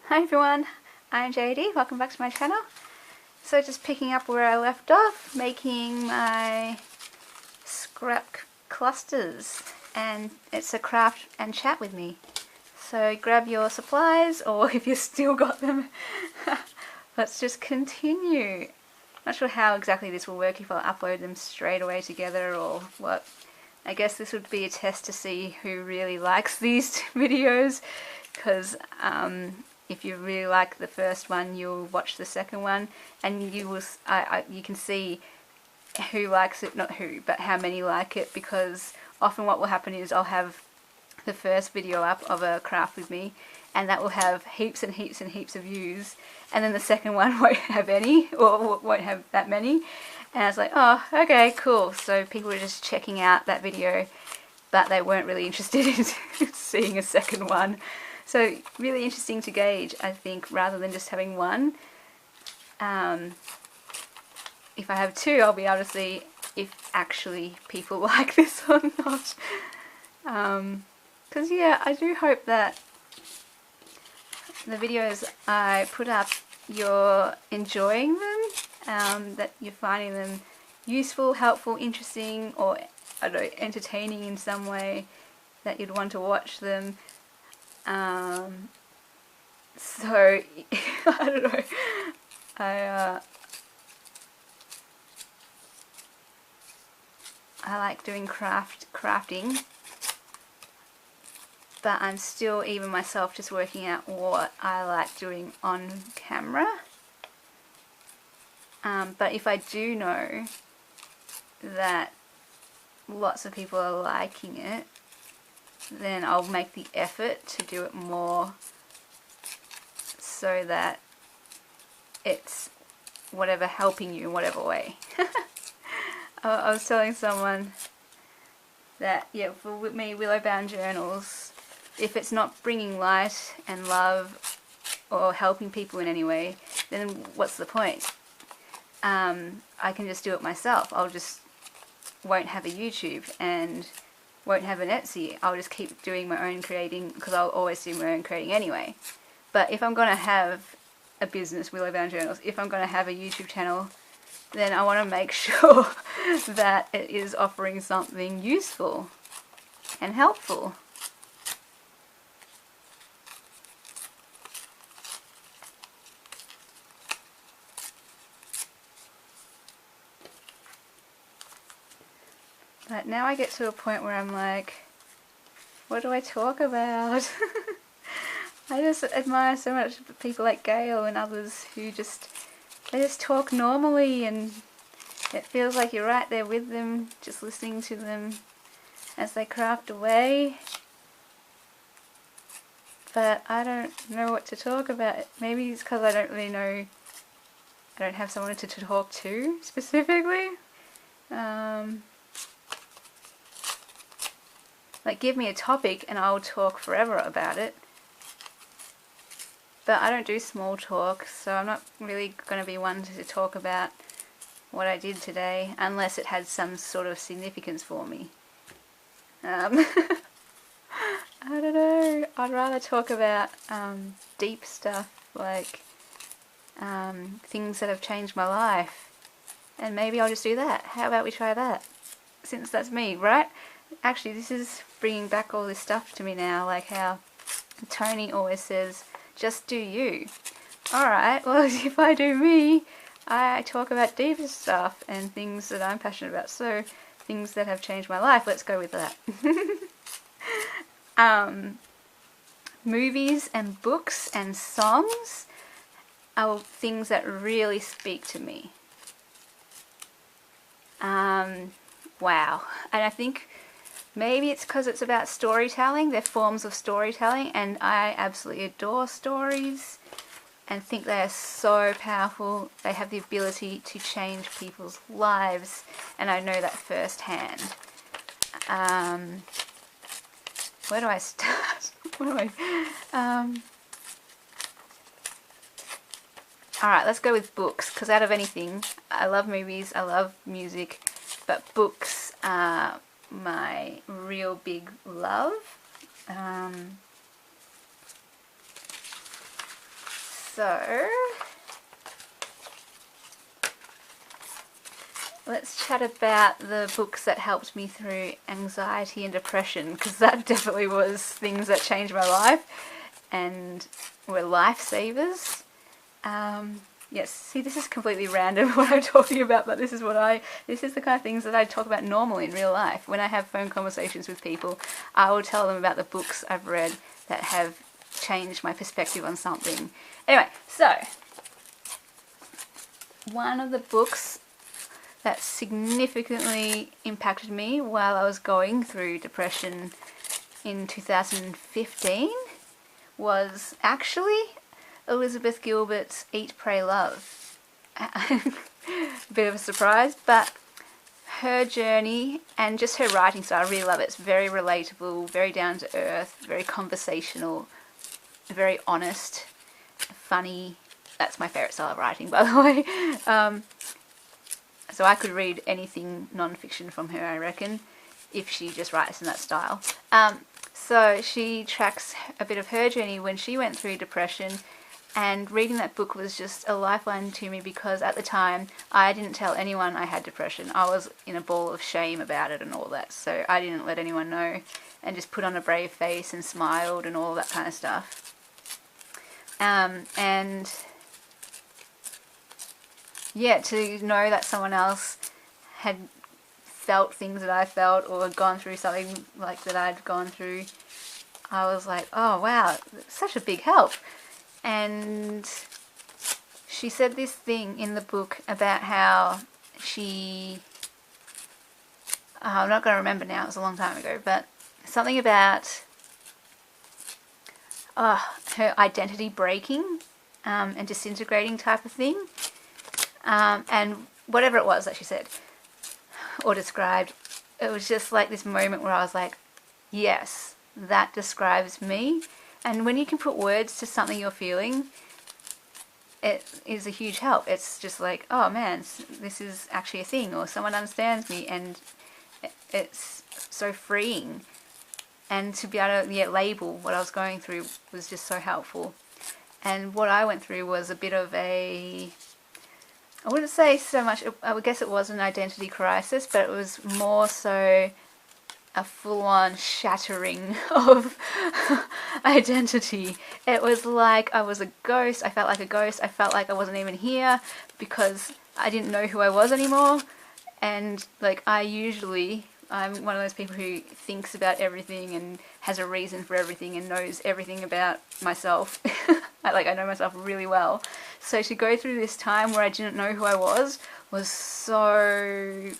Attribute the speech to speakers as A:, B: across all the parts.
A: Hi everyone, I'm JD, welcome back to my channel. So just picking up where I left off, making my scrap clusters, and it's a craft and chat with me. So grab your supplies, or if you've still got them, let's just continue. Not sure how exactly this will work, if I'll upload them straight away together or what. I guess this would be a test to see who really likes these videos, because if you really like the first one, you'll watch the second one, and you will. You can see who likes it, not who, but how many like it, because often what will happen is I'll have the first video up of a craft with me, and that will have heaps and heaps and heaps of views, and then the second one won't have any, or won't have that many, and I was like, oh, okay, cool. So people are just checking out that video, but they weren't really interested in seeing a second one. So really interesting to gauge, I think, rather than just having one. If I have two, I'll be able to see if actually people like this or not. Because yeah, I do hope that the videos I put up, you're enjoying them, that you're finding them useful, helpful, interesting, or I don't know, entertaining in some way, that you'd want to watch them. So I don't know. I like doing crafting, but I'm still, even myself, just working out what I like doing on camera. But if I do know that lots of people are liking it, then I'll make the effort to do it more, so that it's whatever, helping you in whatever way. I was telling someone that, yeah, for me, willow bound journals, if it's not bringing light and love or helping people in any way, then what's the point? I can just do it myself. I'll just won't have a YouTube and won't have an Etsy. I'll just keep doing my own creating, because I'll always do my own creating anyway. But if I'm going to have a business, Willow Bound Journals, if I'm going to have a YouTube channel, then I want to make sure that it is offering something useful and helpful. But now I get to a point where I'm like, what do I talk about? I just admire so much people like Gail and others who they just talk normally, and it feels like you're right there with them, just listening to them as they craft away. But I don't know what to talk about. Maybe it's because I don't really know, I don't have someone to talk to specifically. Like, give me a topic and I'll talk forever about it. But I don't do small talk, so I'm not really going to be one to talk about what I did today, unless it had some sort of significance for me. I don't know, I'd rather talk about deep stuff, like things that have changed my life. And maybe I'll just do that. How about we try that? Since that's me, right? Actually, this is bringing back all this stuff to me now, like how Tony always says, just do you. Alright, well, if I do me, I talk about deeper stuff and things that I'm passionate about, so things that have changed my life. Let's go with that. Movies and books and songs are things that really speak to me. Wow. And I think maybe it's because it's about storytelling. They're forms of storytelling, and I absolutely adore stories and think they are so powerful. They have the ability to change people's lives, and I know that firsthand. Where do I start? Alright, let's go with books, because out of anything, I love movies, I love music, but books are my real big love. So let's chat about the books that helped me through anxiety and depression, because that definitely was things that changed my life and were lifesavers. Yes, see, this is completely random what I'm talking about, but this is the kind of things that I talk about normally in real life. When I have phone conversations with people, I will tell them about the books I've read that have changed my perspective on something. Anyway, so one of the books that significantly impacted me while I was going through depression in 2015 was actually Elizabeth Gilbert's Eat, Pray, Love. Bit of a surprise, but her journey and just her writing style, I really love it. It's very relatable, very down to earth, very conversational, very honest, funny. That's my favourite style of writing, by the way. So I could read anything non-fiction from her, I reckon, if she just writes in that style. So she tracks a bit of her journey when she went through depression, and reading that book was just a lifeline to me, because at the time I didn't tell anyone I had depression. I was in a ball of shame about it and all that, so I didn't let anyone know and just put on a brave face and smiled and all that kind of stuff. And yeah, to know that someone else had felt things that I felt or had gone through something like that I'd gone through, I was like, oh wow, such a big help. And she said this thing in the book about how she, I'm not going to remember now, it was a long time ago, but something about her identity breaking and disintegrating type of thing. And whatever it was that she said or described, it was just like this moment where I was like, yes, that describes me. And when you can put words to something you're feeling, it is a huge help. It's just like, oh man, this is actually a thing, or someone understands me, and it's so freeing. And to be able to label what I was going through was just so helpful. And what I went through was a bit of I wouldn't say so much, I would guess it was an identity crisis, but it was more so a full-on shattering of identity. It was like I was a ghost. I felt like a ghost. I felt like I wasn't even here because I didn't know who I was anymore. And like I'm one of those people who thinks about everything and has a reason for everything and knows everything about myself. I know myself really well. So to go through this time where I didn't know who I was so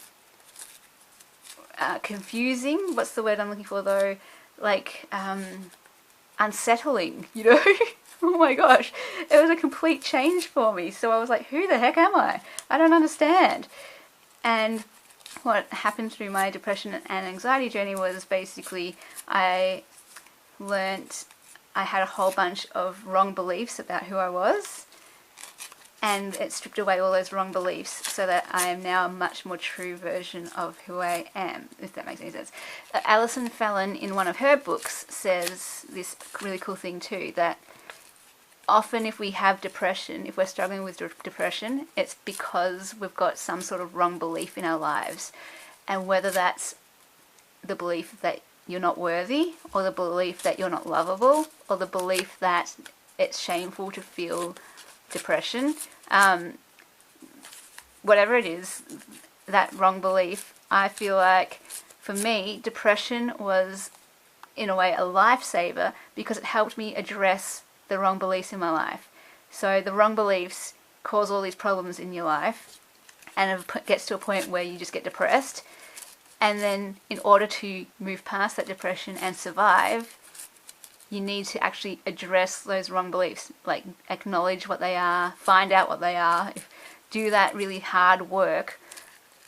A: confusing. What's the word I'm looking for though? Like unsettling, you know? Oh my gosh. It was a complete change for me. So I was like, who the heck am I? I don't understand. And what happened through my depression and anxiety journey was basically I learnt I had a whole bunch of wrong beliefs about who I was, and it stripped away all those wrong beliefs so that I am now a much more true version of who I am, if that makes any sense. Alison Fallon, in one of her books, says this really cool thing too, that often if we have depression, if we're struggling with depression, it's because we've got some sort of wrong belief in our lives. And whether that's the belief that you're not worthy, or the belief that you're not lovable, or the belief that it's shameful to feel depression, whatever it is, that wrong belief, I feel like for me, depression was in a way a lifesaver because it helped me address the wrong beliefs in my life. So the wrong beliefs cause all these problems in your life, and it gets to a point where you just get depressed. And then in order to move past that depression and survive, you need to actually address those wrong beliefs, like acknowledge what they are, find out what they are, do that really hard work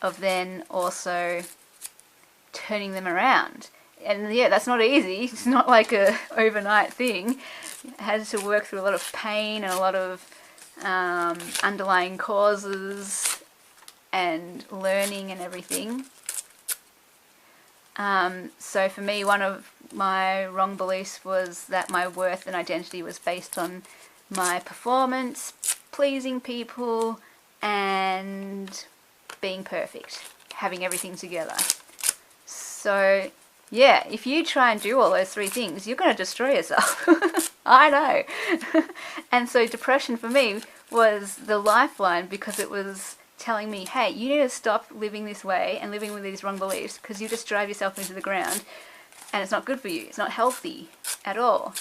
A: of then also turning them around. And yeah, that's not easy. It's not like a overnight thing. It has to work through a lot of pain and a lot of underlying causes and learning and everything. So for me, one of my wrong beliefs was that my worth and identity was based on my performance, pleasing people, and being perfect, having everything together. So yeah, if you try and do all those three things, you're going to destroy yourself. I know. And so depression for me was the lifeline, because it was telling me, hey, you need to stop living this way and living with these wrong beliefs, because you just drive yourself into the ground and it's not good for you. It's not healthy at all.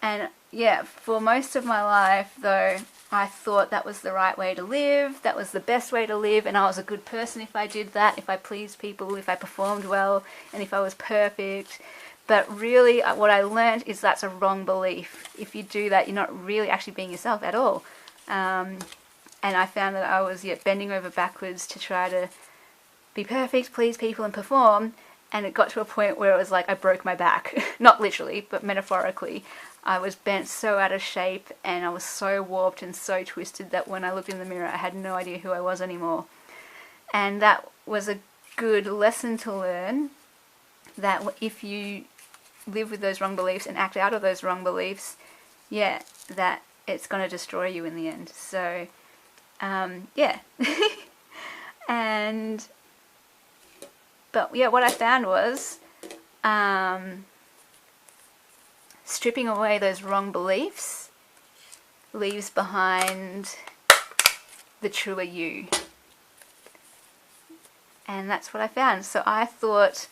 A: And yeah, for most of my life though, I thought that was the right way to live, that was the best way to live, and I was a good person if I did that, if I pleased people, if I performed well, and if I was perfect. But really what I learned is that's a wrong belief. If you do that, you're not really actually being yourself at all. And I found that I was bending over backwards to try to be perfect, please people, and perform, and it got to a point where it was like I broke my back. Not literally, but metaphorically. I was bent so out of shape, and I was so warped and so twisted that when I looked in the mirror I had no idea who I was anymore. And that was a good lesson to learn, that if you live with those wrong beliefs and act out of those wrong beliefs, yeah, that it's going to destroy you in the end. So yeah. But yeah, what I found was stripping away those wrong beliefs leaves behind the truer you. And that's what I found. So I thought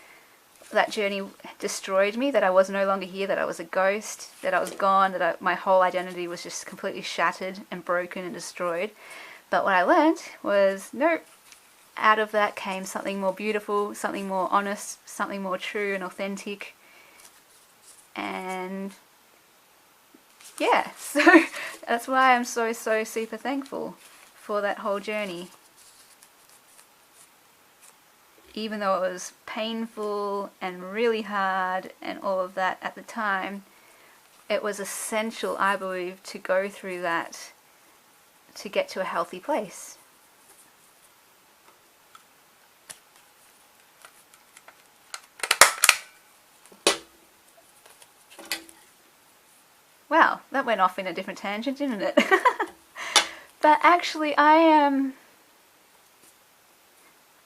A: that journey destroyed me, that I was no longer here, that I was a ghost, that I was gone, that my whole identity was just completely shattered and broken and destroyed. But what I learned was, nope, out of that came something more beautiful, something more honest, something more true and authentic. And yeah, so that's why I'm so super thankful for that whole journey. Even though it was painful and really hard and all of that at the time, it was essential, I believe, to go through that to get to a healthy place. Wow, that went off in a different tangent, didn't it? But actually I'm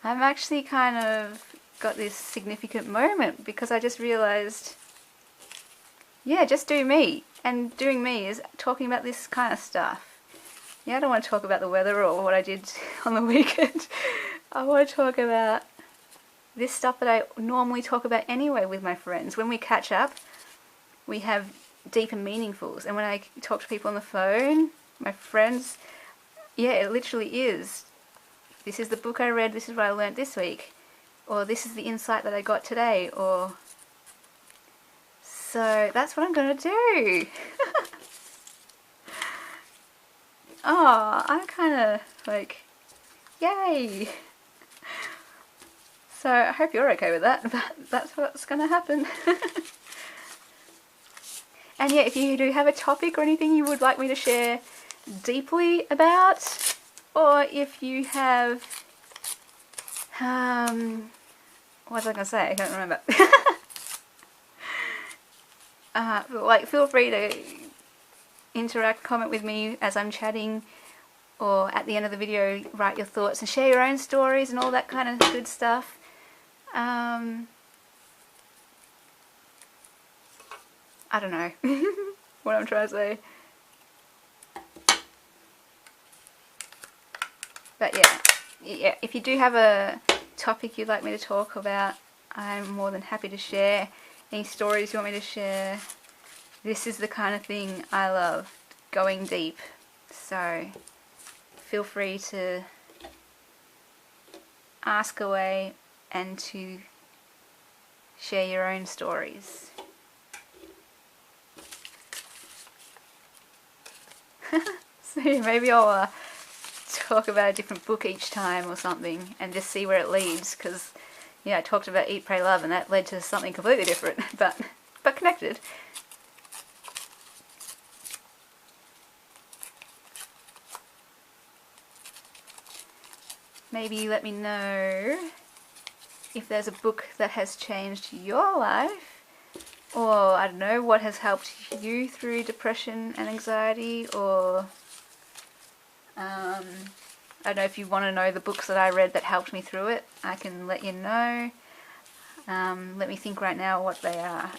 A: actually kind of got this significant moment, because I just realized, yeah, just do me. And doing me is talking about this kind of stuff. Yeah, I don't want to talk about the weather or what I did on the weekend. I want to talk about this stuff that I normally talk about anyway with my friends. When we catch up, we have deep and meaningfuls. And when I talk to people on the phone, my friends, yeah, it literally is. This is the book I read, this is what I learnt this week. Or this is the insight that I got today. Or so that's what I'm going to do. Oh, I'm kind of like, yay. So I hope you're okay with that, but that's what's going to happen. And yeah, if you do have a topic or anything you would like me to share deeply about, or if you have, what was I going to say? I can't remember. Like, feel free to interact, comment with me as I'm chatting, or at the end of the video write your thoughts and share your own stories and all that kind of good stuff. I don't know what I'm trying to say. But yeah, if you do have a topic you'd like me to talk about, I'm more than happy to share. Any stories you want me to share. This is the kind of thing I love, going deep. So feel free to ask away and to share your own stories. So maybe I'll talk about a different book each time or something and just see where it leads, because yeah, I talked about Eat, Pray, Love and that led to something completely different, but connected. Maybe let me know if there's a book that has changed your life, or I don't know, what has helped you through depression and anxiety, or I don't know if you want to know the books that I read that helped me through it. I can let you know. Let me think right now what they are.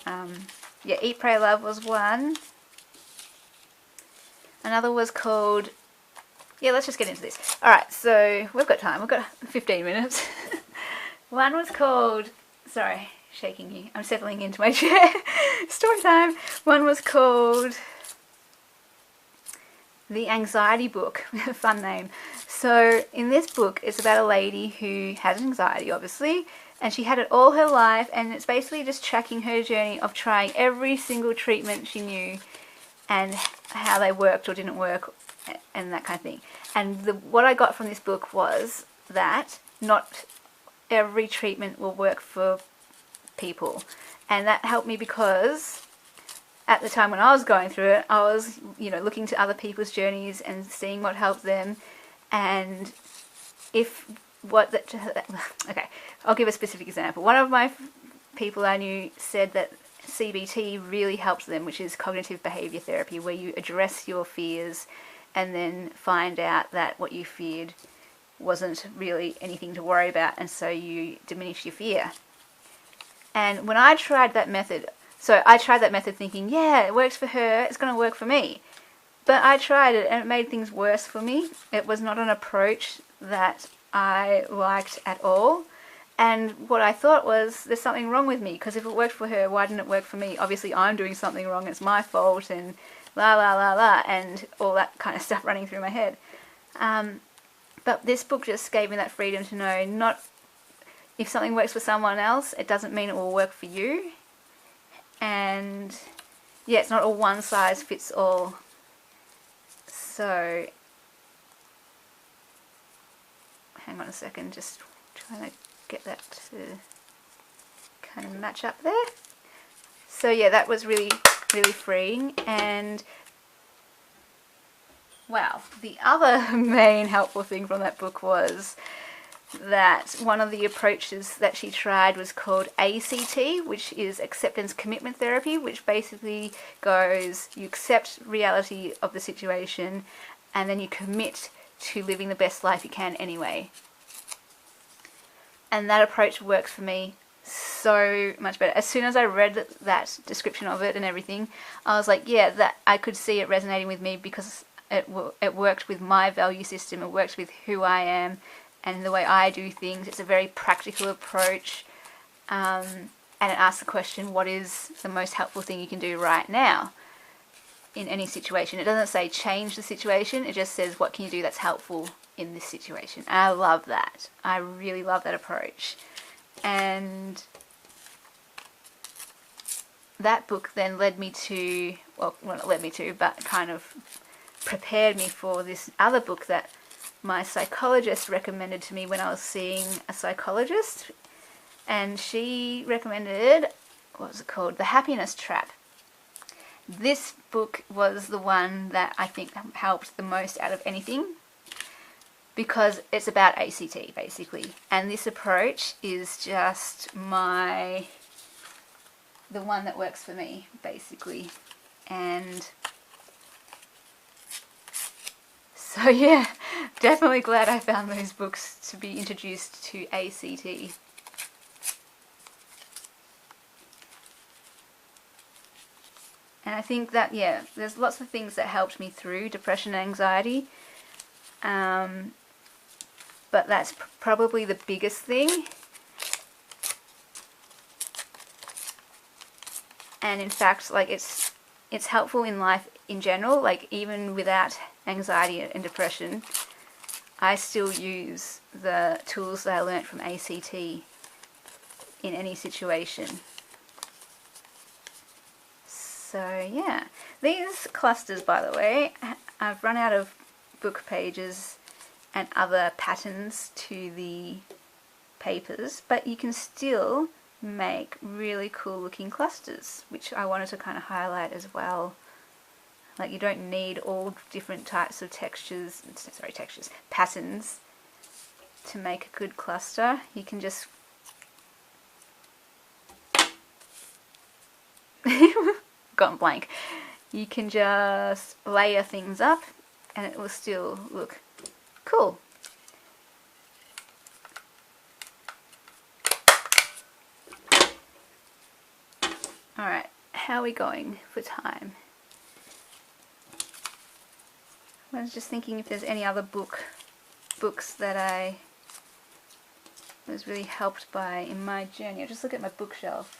A: Yeah, Eat, Pray, Love was one. Another was called... Yeah, let's just get into this. Alright, so we've got time. We've got 15 minutes. One was called... Sorry, shaking you. I'm settling into my chair. Story time. One was called... The Anxiety Book. Fun name. So in this book, it's about a lady who has anxiety, obviously, and she had it all her life, and it's basically just tracking her journey of trying every single treatment she knew and how they worked or didn't work and that kind of thing. And what I got from this book was that not every treatment will work for people. And that helped me because at the time when I was going through it, I was, looking to other people's journeys and seeing what helped them. And okay, I'll give a specific example. One of my people I knew said that CBT really helped them, which is cognitive behavior therapy, where you address your fears and then find out that what you feared wasn't really anything to worry about, and so you diminish your fear. And when I tried that method, thinking, yeah, it works for her, it's going to work for me. But I tried it and it made things worse for me. It was not an approach that I liked at all. And what I thought was, there's something wrong with me, because if it worked for her, why didn't it work for me? Obviously I'm doing something wrong, it's my fault, and la la la la, and all that kind of stuff running through my head. But this book just gave me that freedom to know, not if something works for someone else, it doesn't mean it will work for you. And yeah, it's not a one size fits all. So, hang on a second, just trying to get that to kind of match up there. So yeah, that was really, really freeing. And wow, the other main helpful thing from that book was that one of the approaches that she tried was called ACT, which is acceptance commitment therapy, which basically goes, you accept reality of the situation and then you commit to living the best life you can anyway. And that approach works for me so much better. As soon as I read that description of it and everything, I was like, yeah, that I could see it resonating with me, because it worked with my value system, it worked with who I am and the way I do things. It's a very practical approach, and it asks the question, what is the most helpful thing you can do right now in any situation? It doesn't say change the situation, it just says what can you do that's helpful in this situation. And I love that. I really love that approach. And that book then led me to, well, not led me to, but kind of prepared me for this other book that my psychologist recommended to me when I was seeing a psychologist. And she recommended, what was it called? The Happiness Trap. This book was the one that I think helped the most out of anything, because it's about ACT basically. And this approach is just the one that works for me basically. And so yeah, definitely glad I found those books to be introduced to ACT. And I think that, yeah, there's lots of things that helped me through depression and anxiety. But that's probably the biggest thing. And in fact, like, it's helpful in life in general. Like, even without anxiety and depression, I still use the tools that I learnt from ACT in any situation. So yeah, these clusters, by the way, I've run out of book pages and other patterns to the papers, but you can still make really cool looking clusters, which I wanted to kind of highlight as well. Like, you don't need all different types of patterns to make a good cluster. You can just gone blank. You can just layer things up and it will still look cool. Alright, how are we going for time? I was just thinking if there's any other books that I was really helped by in my journey. I'll just look at my bookshelf.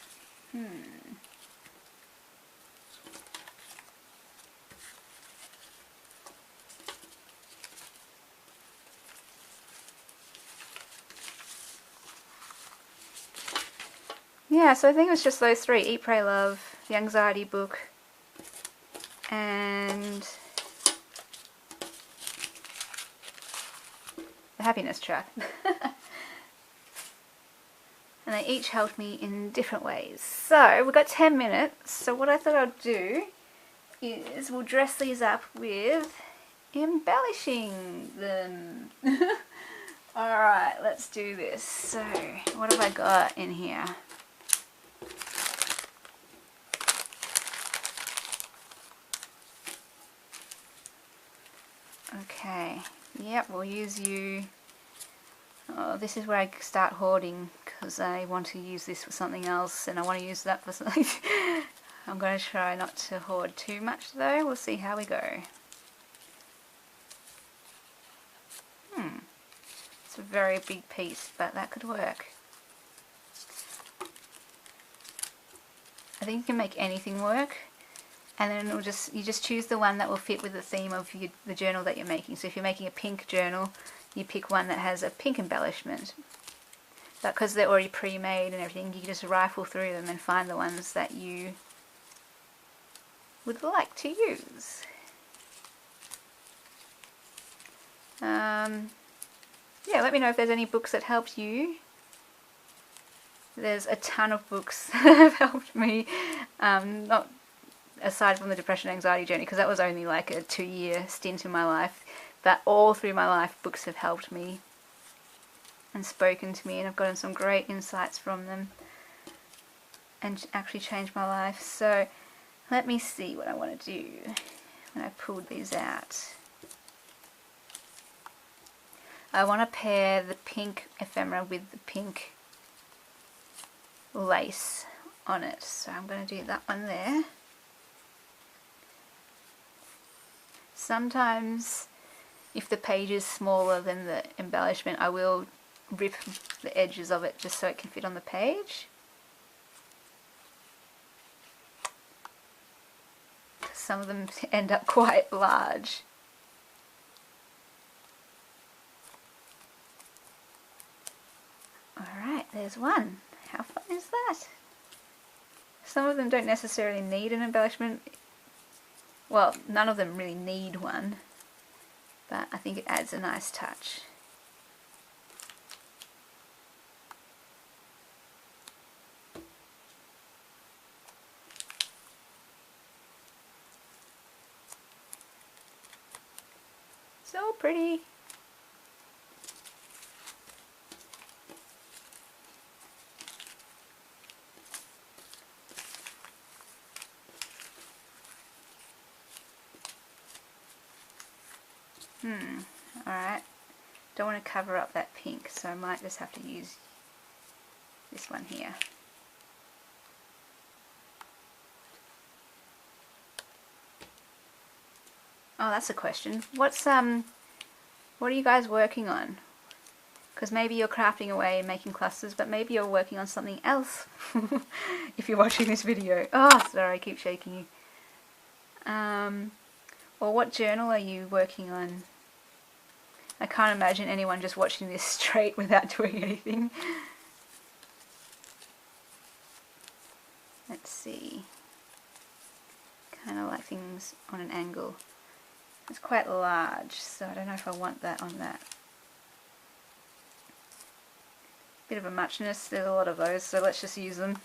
A: Yeah, so I think it was just those three: Eat, Pray, Love, the anxiety book, and the happiness track. And they each helped me in different ways. So we've got 10 minutes, so what I thought I'd do is we'll dress these up with embellishing them. Alright, let's do this. So what have I got in here? Okay, yep, we'll use you. Oh, this is where I start hoarding because I want to use this for something else and I want to use that for something. I'm going to try not to hoard too much though. We'll see how we go. It's a very big piece, but that could work. I think you can make anything work, and then it'll you just choose the one that will fit with the theme of the journal that you're making. So if you're making a pink journal, you pick one that has a pink embellishment. But because they're already pre-made and everything, you can just rifle through them and find the ones that you would like to use. Yeah, let me know if there's any books that helped you. There's a ton of books that have helped me, not aside from the depression anxiety journey, because that was only like a 2-year stint in my life, but all through my life books have helped me and spoken to me, and I've gotten some great insights from them and actually changed my life. So let me see what I want to do when I pulled these out. I want to pair the pink ephemera with the pink lace on it, so I'm going to do that one there. Sometimes if the page is smaller than the embellishment, I will rip the edges of it just so it can fit on the page. Some of them end up quite large. Alright, there's one. How fun is that? Some of them don't necessarily need an embellishment. Well, none of them really need one, but I think it adds a nice touch. So pretty. Alright, don't want to cover up that pink, so I might just have to use this one here. Oh, that's a question. What are you guys working on? Because maybe you're crafting away and making clusters, but maybe you're working on something else if you're watching this video. Oh, sorry, I keep shaking you. Or what journal are you working on? I can't imagine anyone just watching this straight without doing anything. Let's see. Kind of like things on an angle. It's quite large, so I don't know if I want that on that. Bit of a muchness, there's a lot of those, so let's just use them.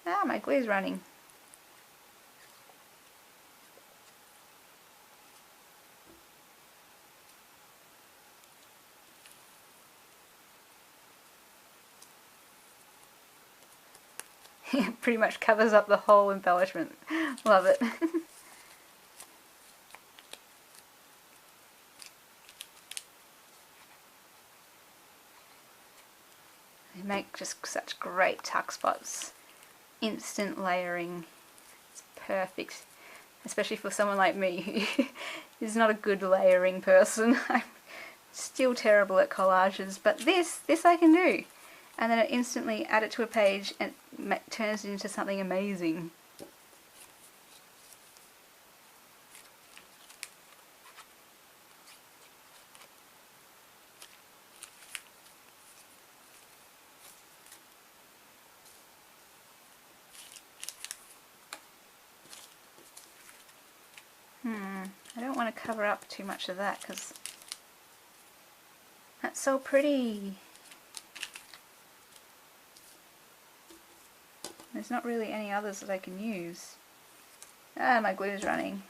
A: Ah, my glue's running. It pretty much covers up the whole embellishment. Love it. They make just such great tuck spots. Instant layering. It's perfect. Especially for someone like me who is not a good layering person. I'm still terrible at collages, but this I can do. And then I instantly add it to a page and it turns it into something amazing. I don't want to cover up too much of that because that's so pretty. There's not really any others that I can use. Ah, my glue's running.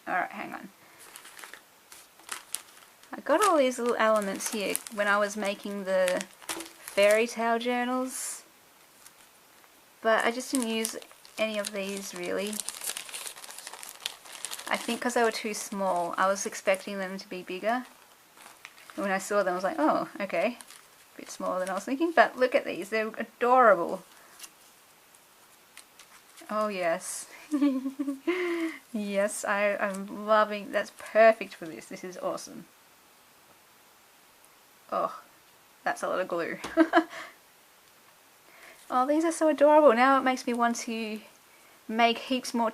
A: Alright, hang on. I got all these little elements here when I was making the fairy tale journals, but I just didn't use any of these really. I think because they were too small. I was expecting them to be bigger. And when I saw them I was like, oh, okay. A bit smaller than I was thinking, but look at these, they're adorable. Oh yes. Yes, I'm loving, that's perfect for this. This is awesome. Oh, that's a lot of glue. Oh, these are so adorable. Now it makes me want to make heaps more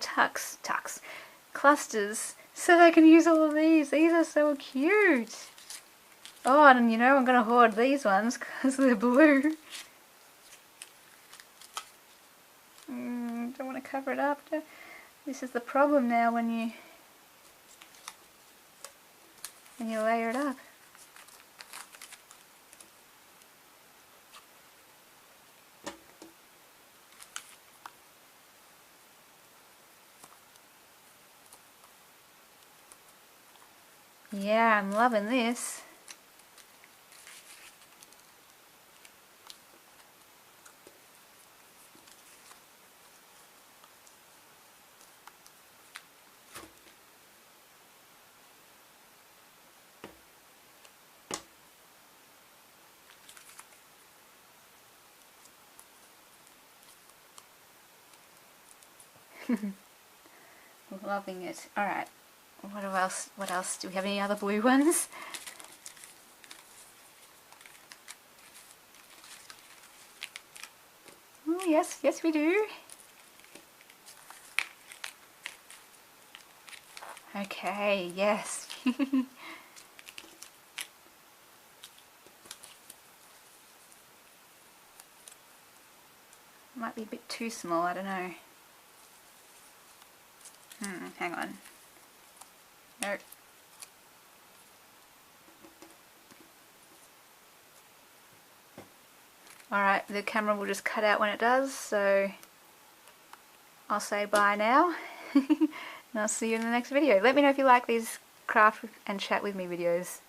A: clusters, so I can use all of these. These are so cute. Oh, and you know, I'm going to hoard these ones because they're blue. Don't want to cover it up. This is the problem now when you layer it up. Yeah, I'm loving this. Loving it. Alright, what else? Do we have any other blue ones? Oh yes, yes we do. Okay, yes. Might be a bit too small, I don't know. Hang on. Nope. Alright, the camera will just cut out when it does, so I'll say bye now. And I'll see you in the next video. Let me know if you like these craft and chat with me videos.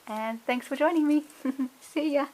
A: And thanks for joining me. See ya.